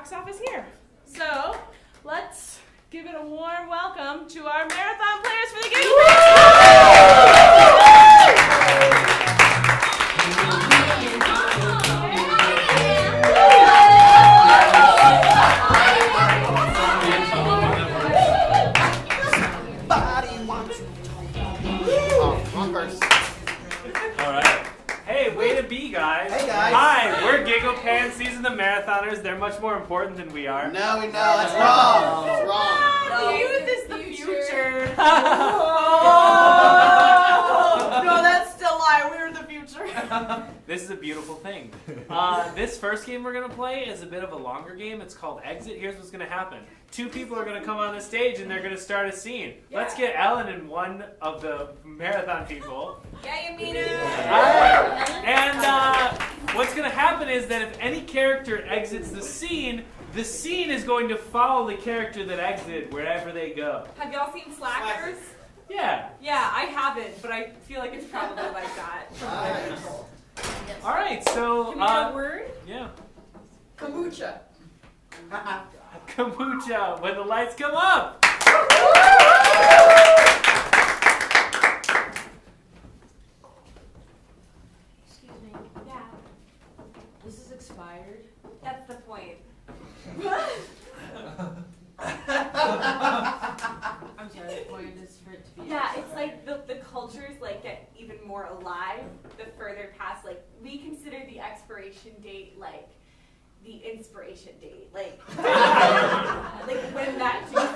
box office here. So let's give it a warm welcome to our marathon players for the Gigglepants. Gigglepants, these are the marathoners. They're much more important than we are. No, we know. That's wrong. That's wrong. No, youth is the future. No, that's still a lie. We're the future. This is a beautiful thing. This first game we're going to play is a bit of a longer game. It's called Exit. Here's what's going to happen. Two people are going to come on the stage and they're going to start a scene. Yeah. Let's get Ellen and one of the marathon people. Yeah, you mean it. Alright. And what's going to happen is that if any character exits the scene is going to follow the character that exited wherever they go. Have y'all seen Slackers? Yeah. Yeah, I haven't, but I feel like it's probably like that. Nice. Alright, so... Can we get a word? Yeah. Kombucha. Kombucha, when the lights come up! Excuse me. Yeah. This is expired. That's the point. I'm sorry, the point is for it to be. Yeah, it's like the cultures like get even more alive the further past. Like we consider the expiration date like the inspiration date. Like like when that juice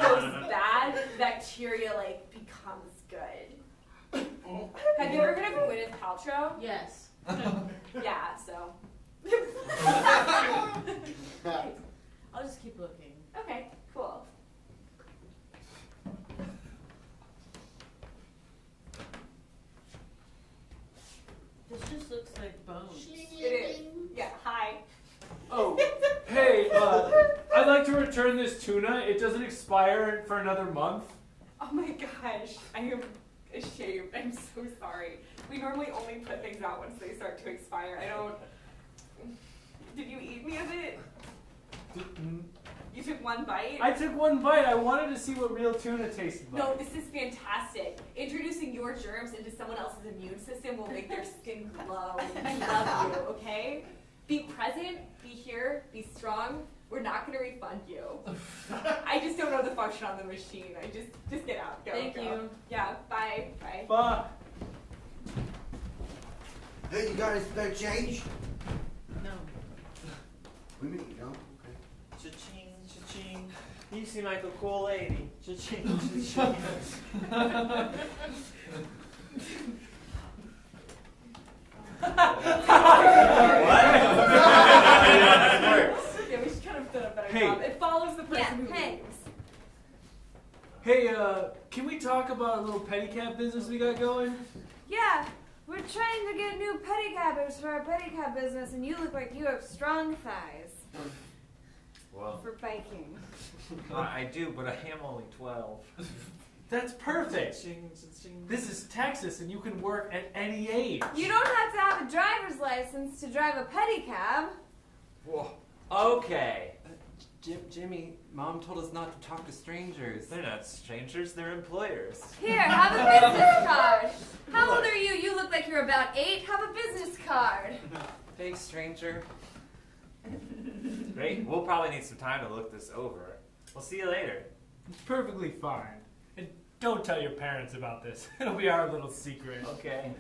goes bad, bacteria like becomes good. Have you ever heard of Gwyneth Paltrow? Yes. Yeah, so. I'll just keep looking. Okay, cool. This just looks like bones. It is. Yeah, hi. Oh, hey, I'd like to return this tuna. It doesn't expire for another month. Oh my gosh, I am ashamed. I'm so sorry. We normally only put things out once they start to expire. I don't... Did you eat any of it? You took one bite? I took one bite. I wanted to see what real tuna tasted like. No, this is fantastic. Introducing your germs into someone else's immune system will make their skin glow and love you, okay? Be present, be here, be strong. We're not going to refund you. I just don't know the function on the machine. Just get out. Go, Thank go. you. Yeah, bye. Bye. Bye. Hey, you guys no change? No. We mean, you know? Cha-ching, cha-ching. You seem like a cool lady. Cha-ching, cha-ching. Yeah, we should kind of done a better job. It follows the person who leaves. Hey, can we talk about a little pedicab business we got going? Yeah, we're trying to get new pedicabbers for our pedicab business, and you look like you have strong thighs Well, for biking. I do, but I am only 12. That's perfect. Cha-ching, cha-ching. This is Texas, and you can work at any age. You don't have to have a driver's license to drive a pedicab. Whoa. Okay. Jimmy, Mom told us not to talk to strangers. They're not strangers, they're employers. Here, have a business card. How old are you? You look like you're about 8. Have a business card. Thanks, stranger. Great. We'll probably need some time to look this over. We'll see you later. It's perfectly fine. And don't tell your parents about this. It'll be our little secret. Okay.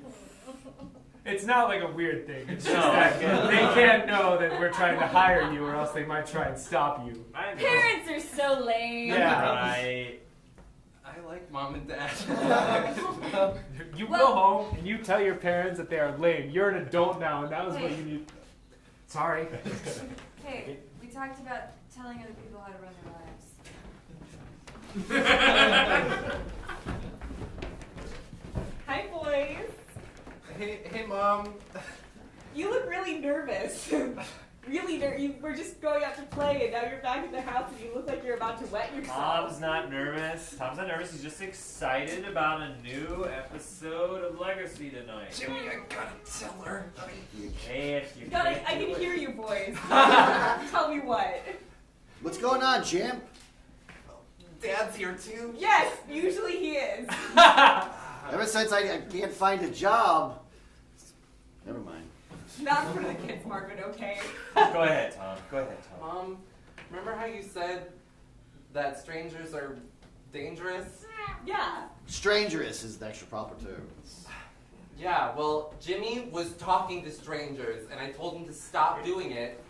It's not like a weird thing. It's just No, that okay. they can't know that we're trying to hire you, or else they might try and stop you. I know. Parents are so lame. Yeah. Right. I like Mom and Dad. You go home and you tell your parents that they are lame. You're an adult now, and that was what you need. Sorry. Hey, we talked about telling other people how to run their lives. Hi, boys. Hey, Mom. You look really nervous. Really you were just going out to play, and now you're back in the house, and you look like you're about to wet yourself. Tom's not nervous. Tom's not nervous. He's just excited about a new episode of Legacy tonight. Jimmy, I gotta tell her. Hey, if you God, I can't can do it. hear you, boys. Tell me what. What's going on, champ? Dad's here too. Yes, usually he is. Ever since I can't find a job. Never mind. Not for the kids, Marvin, okay? Go ahead, Tom. Go ahead, Tom. Mom, remember how you said that strangers are dangerous? Yeah. Strangerous is the extra proper term. Yeah, well, Jimmy was talking to strangers, and I told him to stop doing it,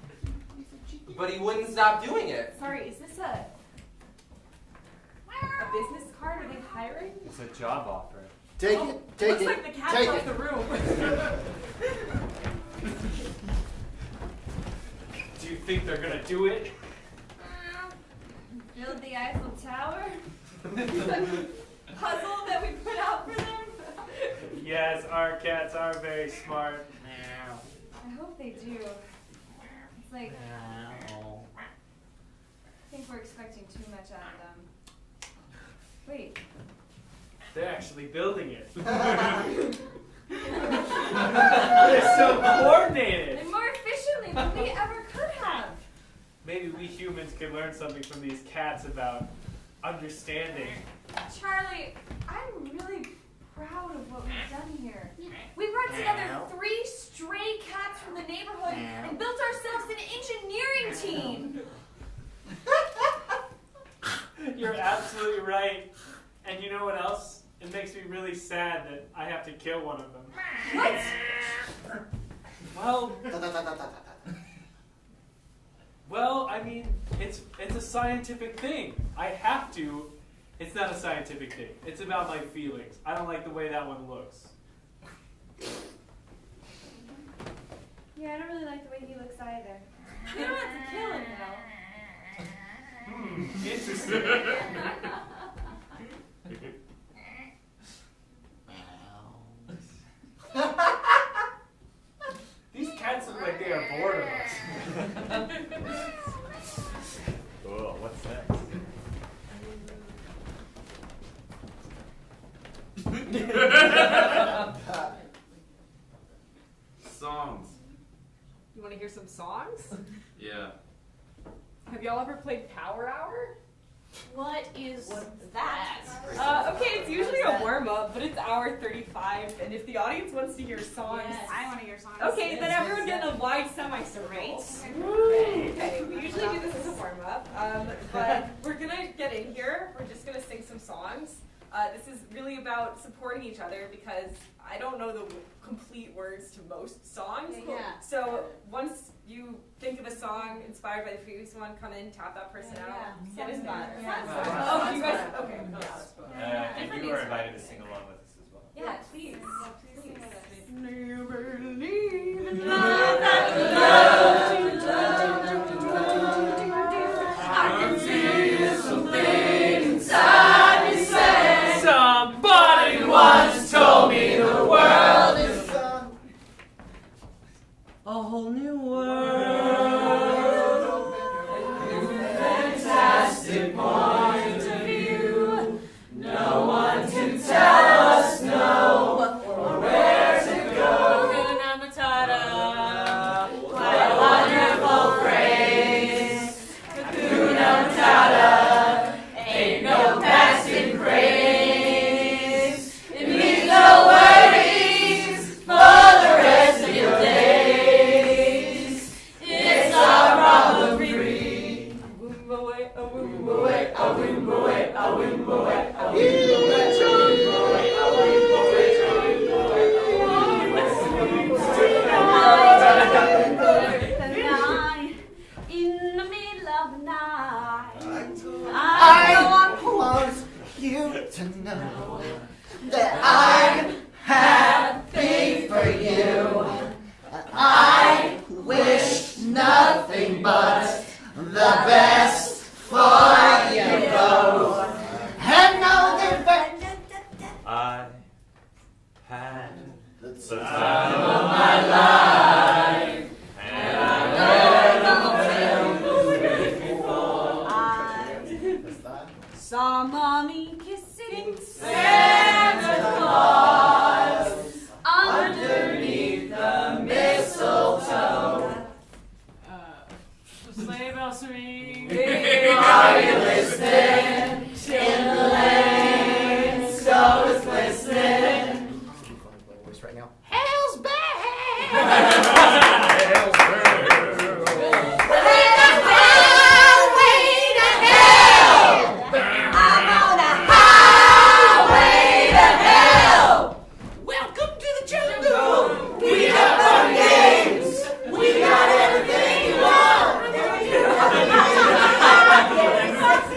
but he wouldn't stop doing it. Sorry, is this a business card? Are they hiring? It's a job offer. Take it, take Looks it, like the cat take left it. the room. Do you think they're gonna do it? Build the Eiffel Tower? Puzzle that we put out for them? Yes, our cats are very smart. I hope they do. It's like, I think we're expecting too much out of them. Wait, They're actually building it. They're so coordinated. and more efficiently than we ever could have. Maybe we humans can learn something from these cats about understanding. Charlie, I'm really proud of what we've done here. We brought together 3 stray cats from the neighborhood and built ourselves an engineering team. You're absolutely right. And you know what else? It makes me really sad that I have to kill one of them. What? Well, I mean, it's a scientific thing. I have to. It's not a scientific thing. It's about my feelings. I don't like the way that one looks. Yeah, I don't really like the way he looks either. We don't have to kill him, though. Interesting. These cats look like they are bored of us. Cool. What's next? Songs. You want to hear some songs? Yeah. Have y'all ever played Power Hour? What is that? Okay, it's usually a warm-up, but it's hour 35, and if the audience wants to hear songs... Yes. I want to hear songs. Okay, then everyone get in a wide semicircle. Okay, we usually do this as a warm-up, but we're gonna get in here. We're just gonna sing some songs. This is really about supporting each other because I don't know the complete words to most songs. Yeah. So once you think of a song inspired by the previous one, come in, tap that person out. Get in there. Oh, you guys, okay. And you are invited to sing along with us as well. Yeah, please. Never leave in I can feel something inside me say Somebody once told me the world is A whole new world. fantastic point of view. No one can tell us no or where to go. Hakuna Matata. What a wonderful phrase. Hakuna Matata. Ain't no passing craze. It means no worries for the rest of your days. It's our problem free. Away, away, away, away, away, away, away, in the middle of the night, I want you to know that I have faith for you. I wish nothing but the best for you both. And know that I had the the time of my life, and I learned the Mommy kissing Santa Claus underneath the mistletoe. Sleigh bells ring. Are you listening? In the lane, snow is glistening. Voice right now. Hell's back.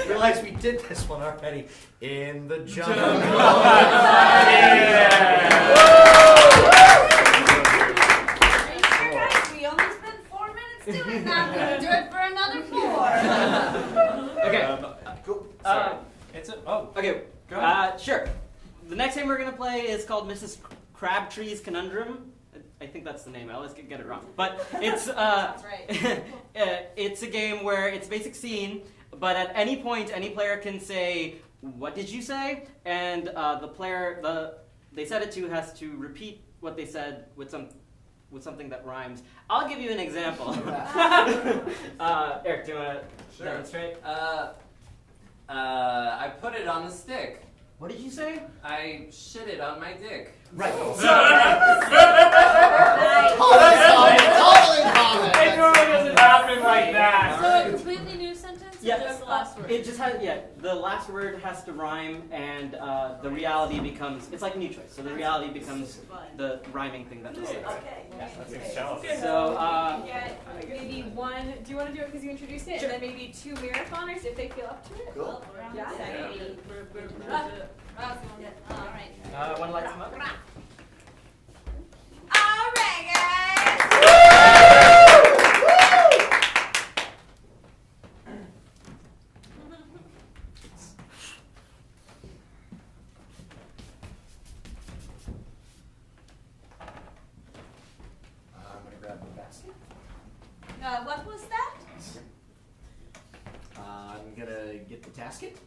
Realize we did this one already in the jungle. We only spent 4 minutes doing that. We can do it for another 4. Okay. Cool. It's a Okay. Go ahead. Sure. The next game we're gonna play is called Mrs. Crabtree's Conundrum. I think that's the name. I always get it wrong. But it's That's right. it's a game where it's basic scene, but at any point, any player can say, "What did you say?" And the player they said it to has to repeat what they said with something that rhymes. I'll give you an example. Eric, do you want to demonstrate? I put it on the stick. What did you say? I shit it on my dick. Right. Oh, that's totally common. It normally doesn't happen like that. So a completely new sentence? Or Yeah, just the last word? It just has, the last word has to rhyme, and the reality becomes, it's like a new choice, so the reality becomes the rhyming thing that they say. Okay. So, Get maybe one. Do you want to do it because you introduced it, and then maybe 2 marathoners if they feel up to it? Cool. Yeah. All right. one lights them up. All right, guys. I'm gonna grab the basket. What was that? I'm gonna get the tasket.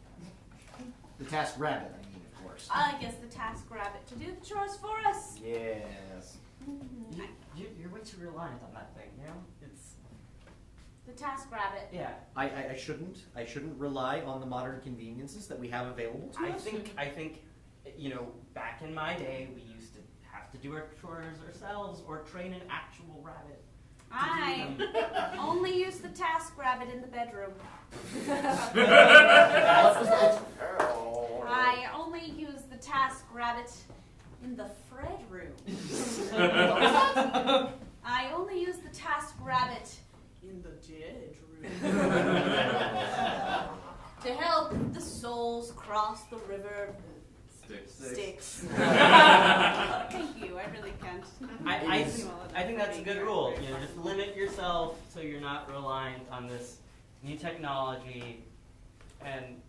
The task rabbit, I mean, of course. I guess the task rabbit to do the chores for us. Yes. You're way too reliant on that thing, you know? It's, The task rabbit. yeah. I shouldn't rely on the modern conveniences that we have available to us. I think, you know, back in my day, we used to have to do our chores ourselves or train an actual rabbit. I only use the task rabbit in the bedroom. I only use the task rabbit in the Fred room. I only use the task rabbit in the dead room. To help the souls cross the river. Sticks. Thank you. I really can't. I think that's a good rule. You know, just limit yourself so you're not reliant on this new technology, and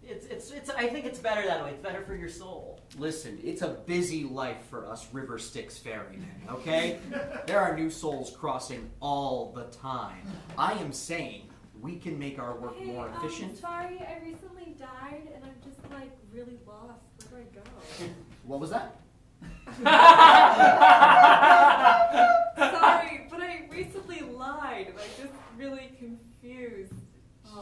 it's. I think it's better that way. It's better for your soul. Listen, it's a busy life for us River Styx ferrymen, okay? There are new souls crossing all the time. I am saying we can make our work more efficient. Sorry, I recently died, and I'm just like really lost. Where do I go? What was that? Sorry, but I recently lied, and I'm just really confused.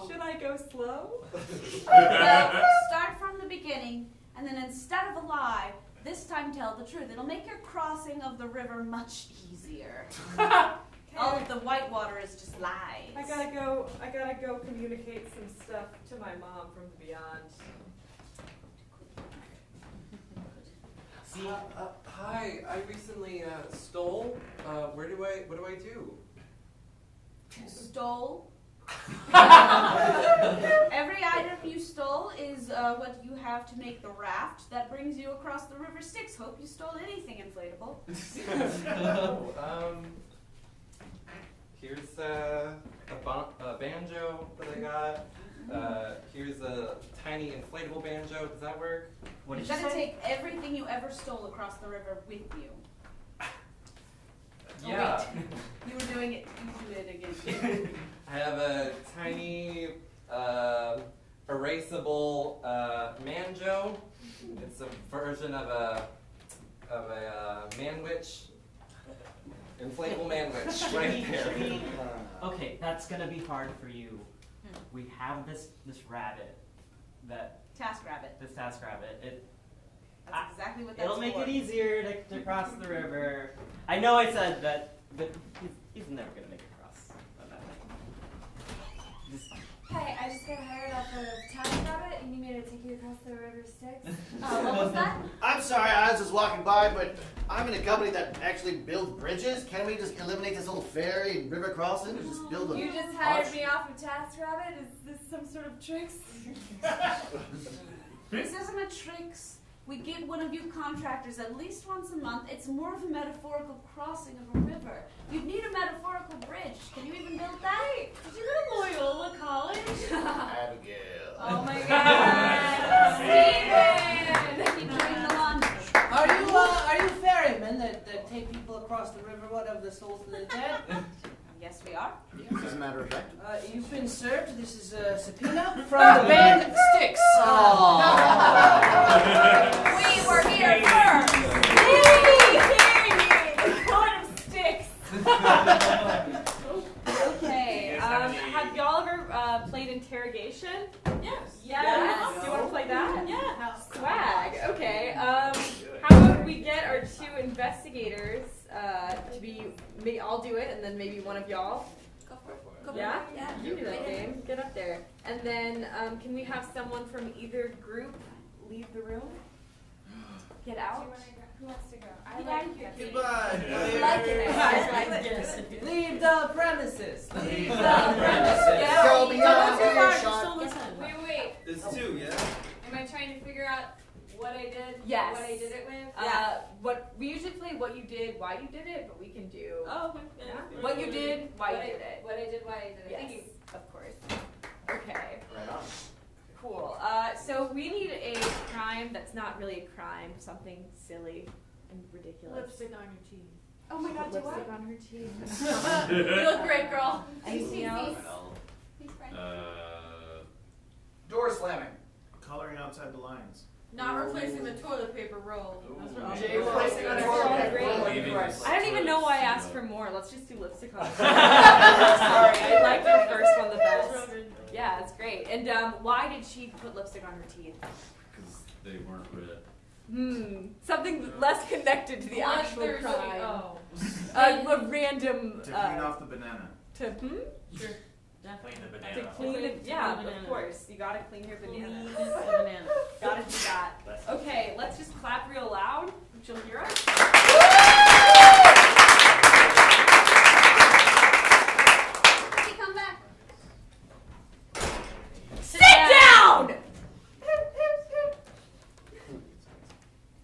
Should I go slow? Well, start from the beginning, and then instead of a lie, this time tell the truth. It'll make your crossing of the river much easier. All of the white water is just lies. I gotta go communicate some stuff to my mom from beyond. See, Hi, I recently stole. What do I do? Stole. Every item you stole is what you have to make the raft that brings you across the river Styx. Hope you stole anything inflatable. Here's a banjo that I got. Here's a tiny inflatable banjo. Does that work? what did You you gotta say? take everything you ever stole across the river with you. Yeah. Oh, wait. You were doing it. You do it again. I have a tiny eraser erasable manjo. It's a version of a man-witch. Inflatable man-witch right there. Okay, that's gonna be hard for you. We have this rabbit, Task rabbit. this task rabbit. That's exactly what that's It'll make for. it easier to cross the river. I know I said that, but he's never gonna make it cross. Hi, I just got hired off of Task Rabbit, and you made it take you across the river Styx. What was that? I'm sorry, I was just walking by, but I'm in a company that actually builds bridges. Can't we just eliminate this little ferry and river crossing and just build a You just hired me off of Task Rabbit? Is this some sort of tricks? This isn't a tricks. We get one of you contractors at least once a month. It's more of a metaphorical crossing of a river. You'd need a metaphorical bridge. Can you even build that? Did you go to Loyola College? Abigail. Oh my god. Steven! Keep doing the laundry. Are you ferrymen that take people across the river, whatever the souls of the dead? Yes, we are. As a matter of fact. You've been served. This is a subpoena from the band Styx. We were here first! Yay! The court of Styx! Okay, have y'all ever played interrogation? Yes. Yes. Do you want to play that? Yeah. Swag. Okay. How about we get our two investigators to be? I'll do it, and then maybe one of y'all. Go for it. Yeah. Yeah. You do that game. Get up there. And then can we have someone from either group leave the room? Get out. Who wants to go? Get out of here. Goodbye. I like it. Leave the premises. Leave the premises. Get Go out. beyond Don't go too far, earshot. just don't listen. Wait. There's two, yeah? Am I trying to figure out what I did? Yes. What I did it with? Yeah. What we usually play what you did, why you did it, but we can do Oh, yeah. What you did, why you did it. What I did, why I did it. Yes, Thank you. of course. Okay. Right on. Cool. So we need a crime that's not really a crime, something silly and ridiculous. Lipstick on your teeth. Oh my god, do lipstick what? on her teeth. You look great, girl. Anything else? Door slamming. Coloring outside the lines. Not replacing the toilet paper roll. That's what Jay I'm replacing on I don't even know why I asked for more. Let's just do lipstick on her teeth. Sorry, I liked your first one the best. Yeah, it's great. And why did she put lipstick on her teeth? Because they weren't red. Something less connected to the actual crime. Oh. A random. To clean off the banana. To Sure. Clean the To banana. clean it, To yeah, clean the of banana. course. You gotta clean your banana. Banana. Gotta do that. Okay, let's just clap real loud. She'll hear us. Hey, come back. Sit down!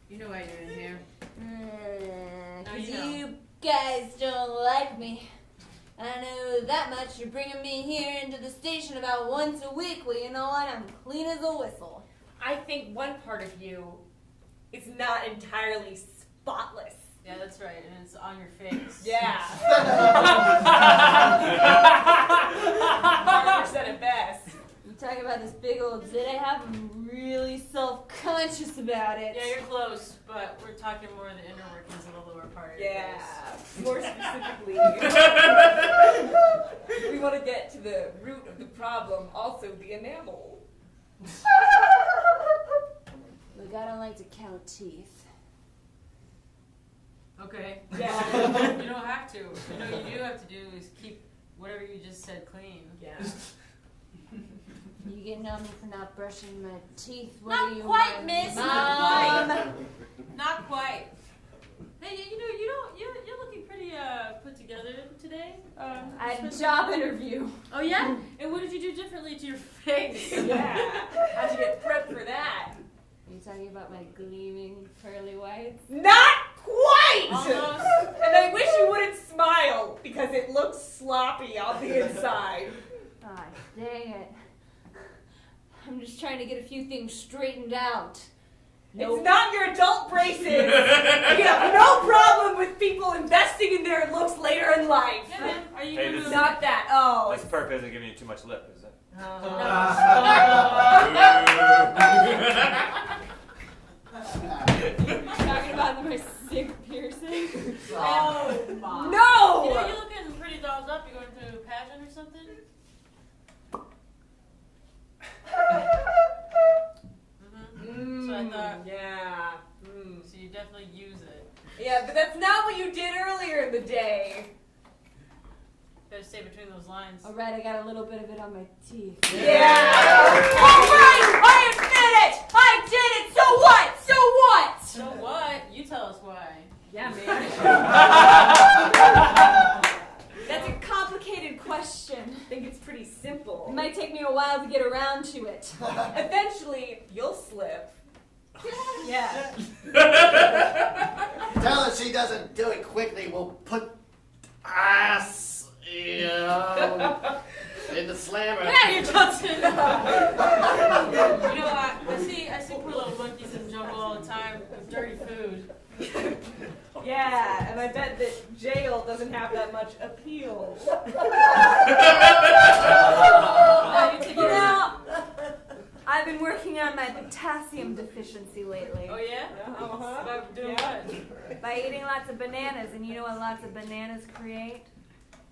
You know why you're in here. No, You guys don't like me. I know that much. You're bringing me here into the station about once a week. Well, you know what? I'm clean as a whistle. I think one part of you is not entirely spotless. Yeah, that's right, and it's on your face. Yeah. Margaret said it best. You talk about this big old zit I have. I'm really self-conscious about it. Yeah, you're close, but we're talking more of the inner workings of the lower part of your Yeah. face. More specifically, we want to get to the root of the problem, also the enamel. Look, I don't like to count teeth. Okay. Yeah. You don't have to. You know what you do have to do is keep whatever you just said clean. Yeah. You getting on me for not brushing my teeth? What Not are you, quite, my miss. mom? Not quite. Hey, you know, you're looking pretty put together today. I had a job interview. Oh yeah? And what did you do differently to your face? Yeah. How'd you get prepped for that? Are you talking about my gleaming pearly whites? Not quite! Almost. And I wish you wouldn't smile because it looks sloppy on the inside. Ah, dang it. I'm just trying to get a few things straightened out. It's not your adult braces. We have no problem with people investing in their looks later in life. Yeah, man. Are you Hey, gonna this is- Not that. Oh. This perk isn't giving you too much lip, is it? No. So I thought, Yeah. so you definitely use it. Yeah, but that's not what you did earlier in the day. Gotta stay between those lines. All right, I got a little bit of it on my teeth. Yeah. All right, I admit it. I did it. So what? So what? So what? You tell us why. Yeah, man. That's a complicated question. I think it's pretty simple. It might take me a while to get around to it. Eventually, you'll slip. Yeah. Tell her she doesn't do it quickly. We'll put ass in the slammer. Get out of here, Johnson! You know, I see poor little monkeys in the jungle all the time with dirty food. Yeah, and I bet that jail doesn't have that much appeal. You know, I've been working on my potassium deficiency lately. Oh yeah? Uh-huh. By doing what? By eating lots of bananas, and you know what lots of bananas create?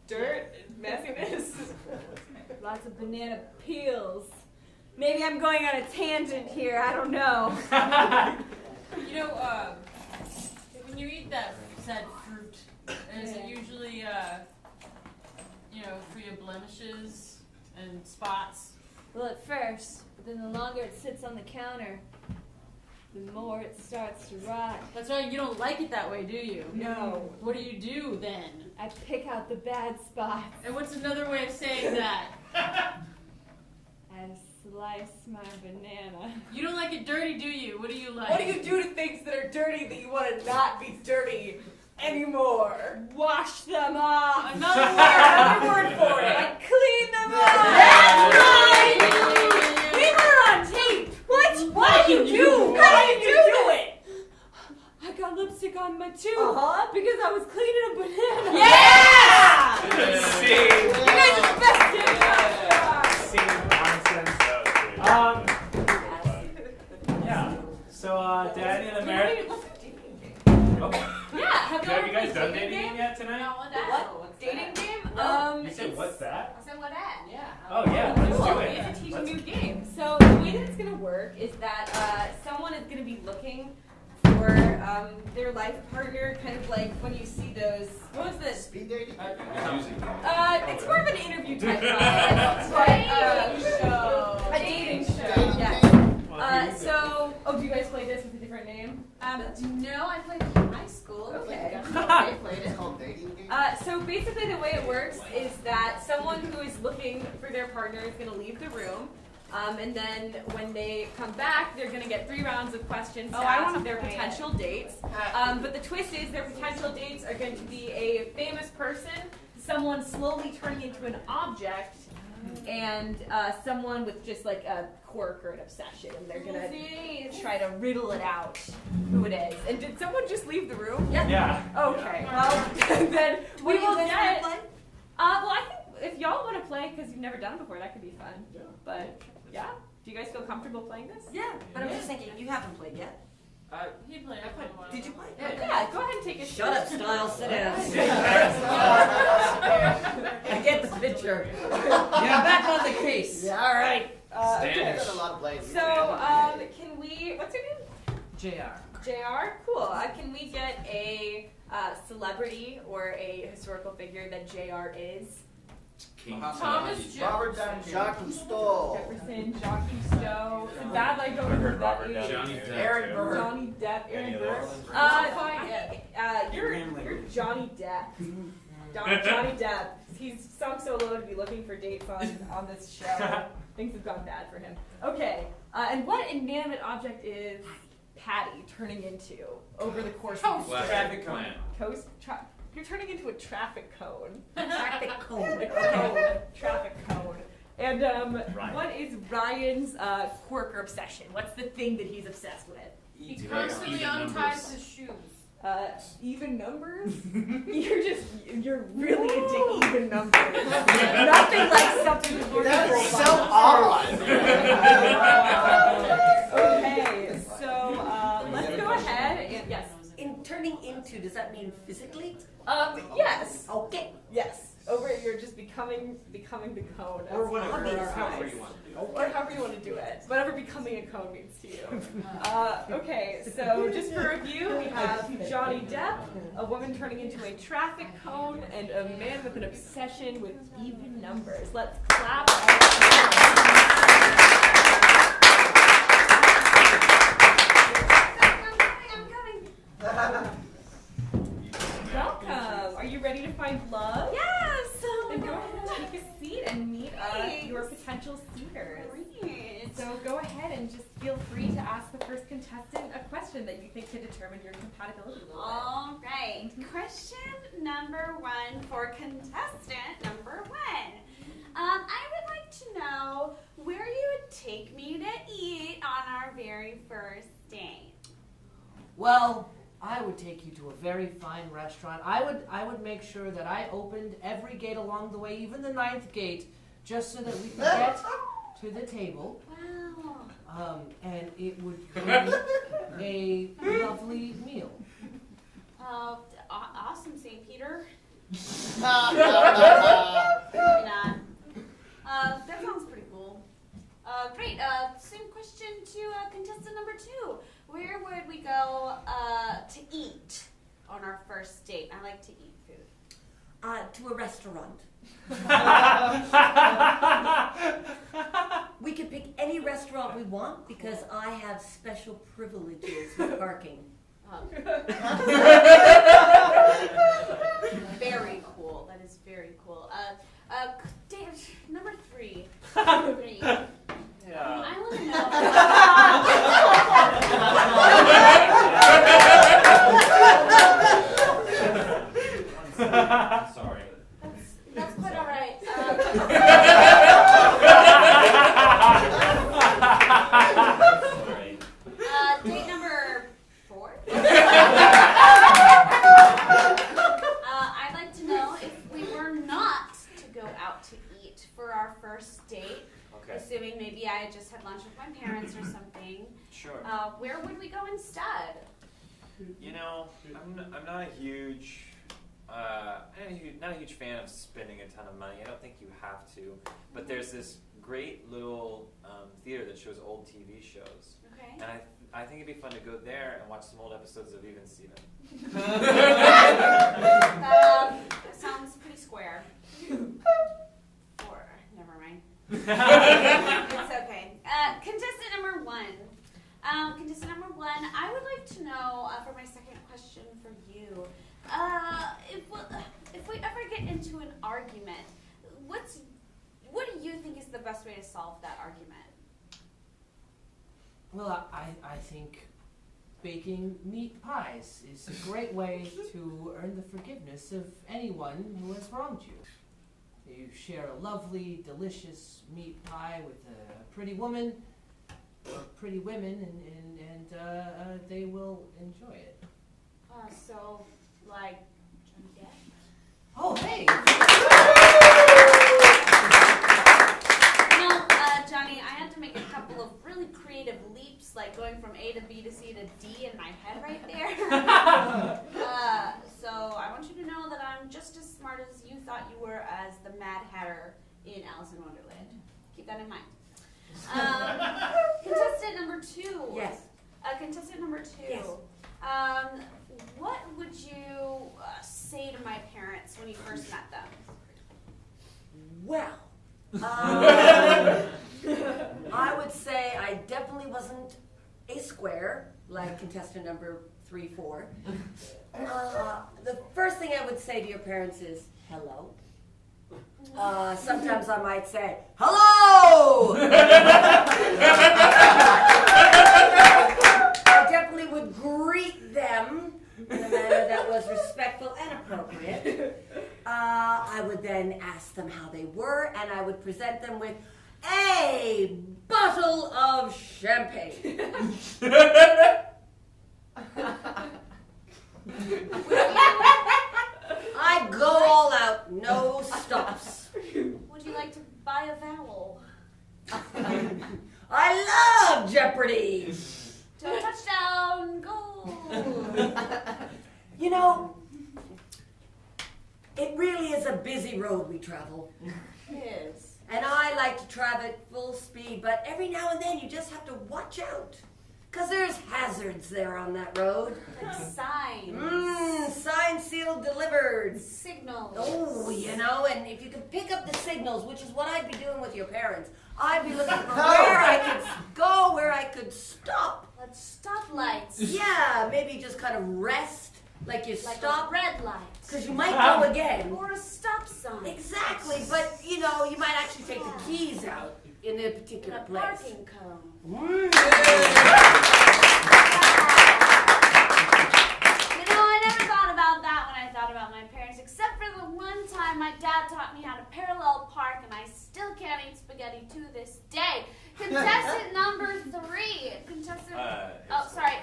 Dirt and messiness. Lots of banana peels. Maybe I'm going on a tangent here, I don't know. You know, when you eat that said fruit, is it usually, free of blemishes and spots? Well, at first, but then the longer it sits on the counter, the more it starts to rot. That's right, you don't like it that way, do you? No. What do you do then? I pick out the bad spots. And what's another way of saying that? I slice my banana. You don't like it dirty, do you? What do you like? What do you do to things that are dirty that you want to not be dirty anymore? Wash them off. Another Word for it. I clean them off. That's right. We were on tape. What? What did you do? How did you do it? I got lipstick on my tooth Because I was cleaning a banana. Yeah! See, You guys are the best team. nonsense. Yeah. So, Daddy and America. Oh. Yeah, have Have you guys done dating game yet tonight? What's that? What? Dating game? You said what's that? I said what at? Yeah. Oh yeah, let's Cool. do We it. have to teach a Let's- new game. So the way that it's going to work is that someone is going to be looking for their life partner, kind of like when you see those. What was this? Speed dating? It's more of an interview type vibe, but a dating show. Yeah. Do you guys play this with a different name? No, I played it in high school. Okay. They played It's it. called dating game? So basically the way it works is that someone who is looking for their partner is going to leave the room. And then when they come back, they're going to get 3 rounds of questions to ask their potential dates. But the twist is their potential dates are going to be a famous person, someone slowly turning into an object, and someone with just like a quirk or an obsession. And they're going to try to riddle it out who it is. And did someone just leave the room? Yeah. Okay, well, then we will get... play? Well, I think if y'all want to play, because you've never done it before, that could be fun. Yeah. But, yeah? Do you guys feel comfortable playing this? Yeah, but I'm just thinking, you haven't played yet. He played it for a while. Did you play? Yeah, go ahead and take a Shut up, Style. Sit down. I get the picture. Yeah, back on the case. Yeah, all right. Stand. I've done a lot of plays. So, can we, what's your name? JR. JR? Cool. Can we get a celebrity or a historical figure that JR is? King Thomas Robert Downey Jacques Cousteau. Jefferson, Jacques Cousteau. Is that like I heard that Robert is? Downey. Johnny Depp. Aaron Burr. Johnny Depp, Aaron Any of Burr. those? You're Johnny Depp. Johnny Depp. He's sunk so low to be looking for dates on this show. Things have gone bad for him. Okay, and what inanimate object is Patty turning into over the course of the Traffic cone. You're turning into a traffic cone. Traffic cone. Traffic cone. And what is Ryan's quirk or obsession? What's the thing that he's obsessed with? He constantly unties his shoes. Even numbers? You're really into even numbers. Nothing like something That is so odd. Okay, so let's go ahead and yes. In turning into, does that mean physically? Yes. Okay. Yes. Over you're just becoming the cone. Or as whatever, for our however eyes. you want to do it. Or however you want to do it. Whatever becoming a cone means to you. Okay, so just for review, we have Johnny Depp, a woman turning into a traffic cone, and a man with an obsession with even numbers. Let's clap. Welcome. Are you ready to find love? Yes. Then go ahead and take a seat and meet your potential suitors. Great. So go ahead and just feel free to ask the first contestant a question that you think could determine your compatibility level. All right. Question number 1 for contestant number 1. I would like to know where you would take me to eat on our very first date. Well, I would take you to a very fine restaurant. I would make sure that I opened every gate along the way, even the 9th gate, just so that we could get to the table. Wow. And it would be a lovely meal. Awesome, St. Peter. Maybe not. That sounds pretty cool. Great. Same question to contestant number 2. Where would we go to eat on our first date? I like to eat food. To a restaurant. We can pick any restaurant we want because I have special privileges with parking. Very cool. That is very cool. Date number 3. Yeah. I want to know. Sorry. That's quite all right. Date number 4. I'd like to know if we were not to go out to eat for our first date. Okay. Assuming maybe I had just had lunch with my parents or something. Sure. Where would we go instead? You know, I'm not a huge, not a huge fan of spending a ton of money. I don't think you have to. But there's this great little theater that shows old TV shows. Okay. And I think it'd be fun to go there and watch some old episodes of Even Steven. Sounds pretty square. Or, never mind. It's okay. Contestant number 1. Contestant number 1, I would like to know, for my second question for you, if we ever get into an argument, what do you think is the best way to solve that argument? Well, I think baking meat pies is a great way to earn the forgiveness of anyone who has wronged you. You share a lovely, delicious meat pie with a pretty woman, or pretty women, and they will enjoy it. So, like, Johnny Depp? Oh, hey! Johnny, I had to make a couple of really creative leaps, like going from A to B to C to D in my head right there. So I want you to know that I'm just as smart as you thought you were as the Mad Hatter in Alice in Wonderland. Keep that in mind. Contestant number 2. Yes. Contestant number 2. Yes. What would you say to my parents when you first met them? Well, I would say I definitely wasn't a square like contestant number 3, 4. The first thing I would say to your parents is hello. Sometimes I might say hello. I definitely would greet them in a manner that was respectful and appropriate. I would then ask them how they were, and I would present them with a bottle of champagne. I go all out, no stops. Would you like to buy a vowel? I love Jeopardy! To a touchdown, goal! You know, it really is a busy road we travel. It is. And like to travel at full speed, but every now and then you just have to watch out. Because there's hazards there on that road. Like signs. Signs sealed delivered. Signals. Oh, and if you could pick up the signals, which is what I'd be doing with your parents, I'd be looking for where I could go, where I could stop. Like stoplights. Yeah, maybe just kind of rest, like you Like stop. a red light. Because you might go again. Or a stop sign. Exactly, but you might actually take the keys out in a particular place. Parking cone. I never thought about that when I thought about my parents, except for the one time my dad taught me how to parallel park, and I still can't eat spaghetti to this day. Contestant number 3. Contestant number 4.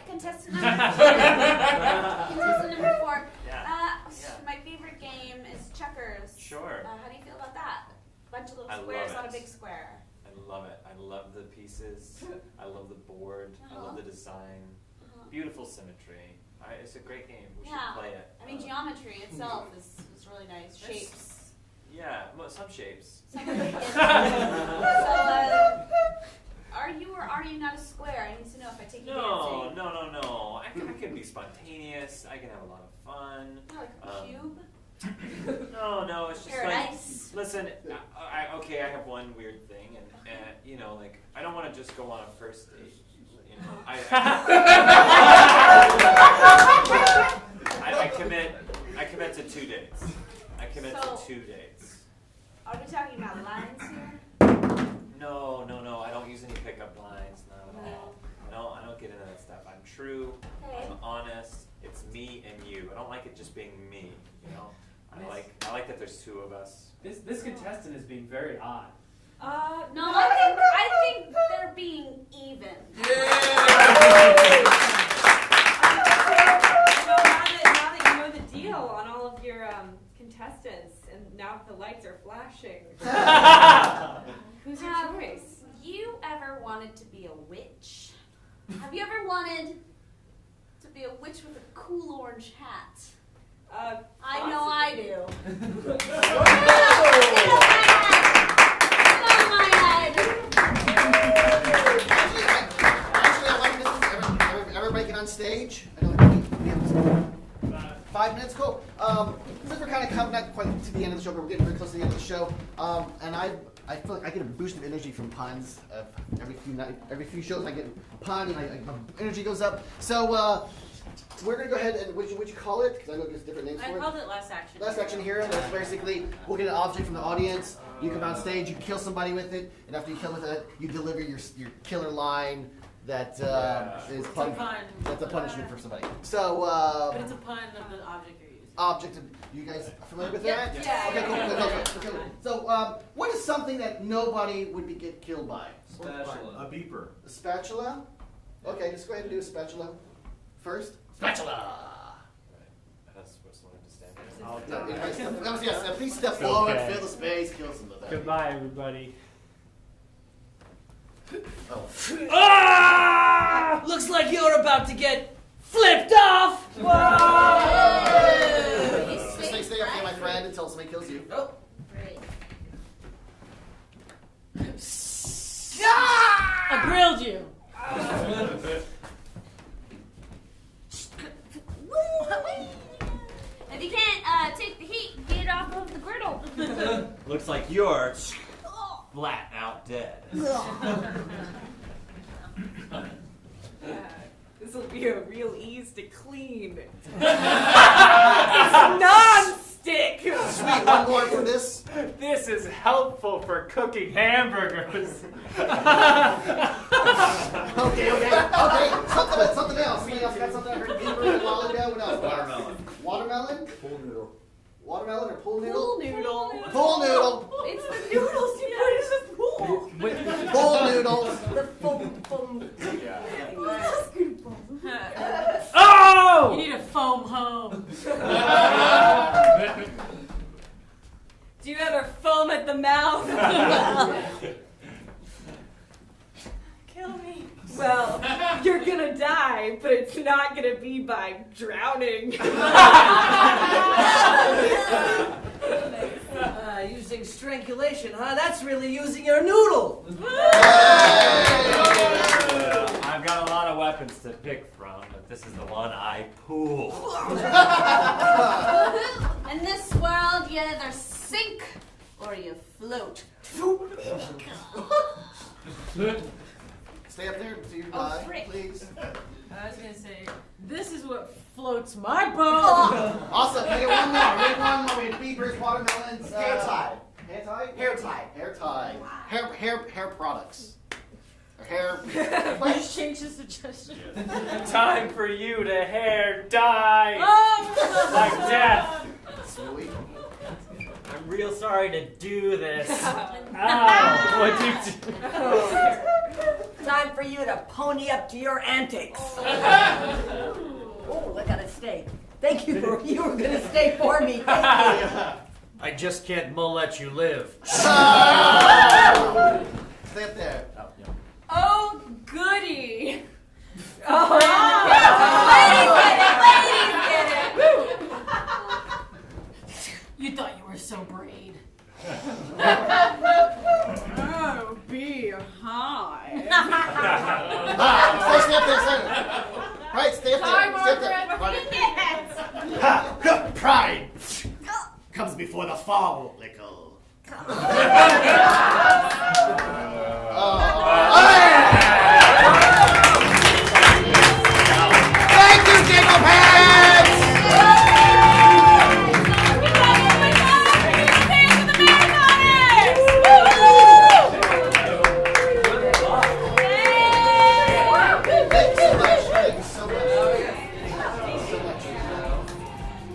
Contestant number 4. Yeah. My favorite game is checkers. Sure. How do you feel about that? Bunch of little I squares love on a it. big square. I love it. I love the pieces. I love the board. I love the design. Beautiful symmetry. It's a great game. We should play it. I mean, geometry itself is really nice. Shapes. Yeah, some shapes. So, are you or are you not a square? I need to know if I take you dancing. No. I can be spontaneous. I can have a lot of fun. Like a cube? No, it's just Paradise. like, listen, I have one weird thing, and I don't want to just go on a first date. I commit to 2 dates. I commit to 2 dates. Are we talking about lines here? No, I don't use any pickup lines, not at all. I don't get into that stuff. I'm true, I'm honest, it's me and you. I don't like it just being me, I like that there's 2 of us. This contestant is being very odd. No, I think they're being even. Now that you know the deal on all of your contestants, and now the lights are flashing, who's your choice? Have you ever wanted to be a witch? Have you ever wanted to be a witch with a cool orange hat? I know I do. Actually, I like this. Everybody get on stage. I know we have 5 minutes. Cool. Since we're kind of coming up quite to the end of the show, but we're getting very close to the end of the show, and I feel like I get a boost of energy from puns. Every few shows I get a pun, and my energy goes up. So we're gonna go ahead and what you call it? Because I know there's different names for it. I called it last action. Last action hero. That's basically we'll get an object from the audience. You come on stage, you kill somebody with it, and after you kill with it, you deliver your killer line that is that's a punishment for somebody. So. But it's a pun of the object you're using. Object. You guys familiar with that? Yeah. Okay, cool. So, what is something that nobody would get killed by? Spatula. A beeper. A spatula? Okay, just go ahead and do a spatula first. Spatula! That's supposed to understand. Yes, please step forward, fill the space, kill some of that. Goodbye, everybody. Ah! Looks like you're about to get flipped off! Just stay up there, my friend, until somebody kills you. Oh. I grilled you. If you can't take the heat, get off of the griddle. Looks like you're flat out dead. This will be a real ease to clean. It's non-stick. Sweet, one more for this. This is helpful for cooking hamburgers. Okay. Something else. Somebody else got something I heard beaver a while ago. What else? Watermelon. Watermelon? Pool noodle. Watermelon or pool noodle? Pool noodle. Pool noodle. It's the noodles you put in the pool. Pool noodles. The foam. Oh! You need a foam home. Do you ever foam at the mouth? Kill me. Well, you're gonna die, but it's not gonna be by drowning. using strangulation, huh? That's really using your noodle. I've got a lot of weapons to pick from, but this is the one I pull. In this world, you either sink or you float. Stay up there until you Oh, die, frick. please. I was gonna say, this is what floats my boat. Awesome. We get one more. We get one more. We get beavers, watermelons. Hair tie. Hair tie? Hair tie. Hair tie. Hair products. Or hair. Please change the suggestion. Time for you to hair dye Oh! like death. Sweet. I'm real sorry to do this. Ow! What'd you do? Time for you to pony up to your antics. Oh, I got to stay. Thank you for you were gonna stay for me. Thank you. I just can't let you live. Stay up there. Oh, goody. Oh, ladies get it. You thought you were so brave. Oh, be high. Stay up there. Right, stay up there. Hi, Stay up there. Pride comes before the fall, Lickle.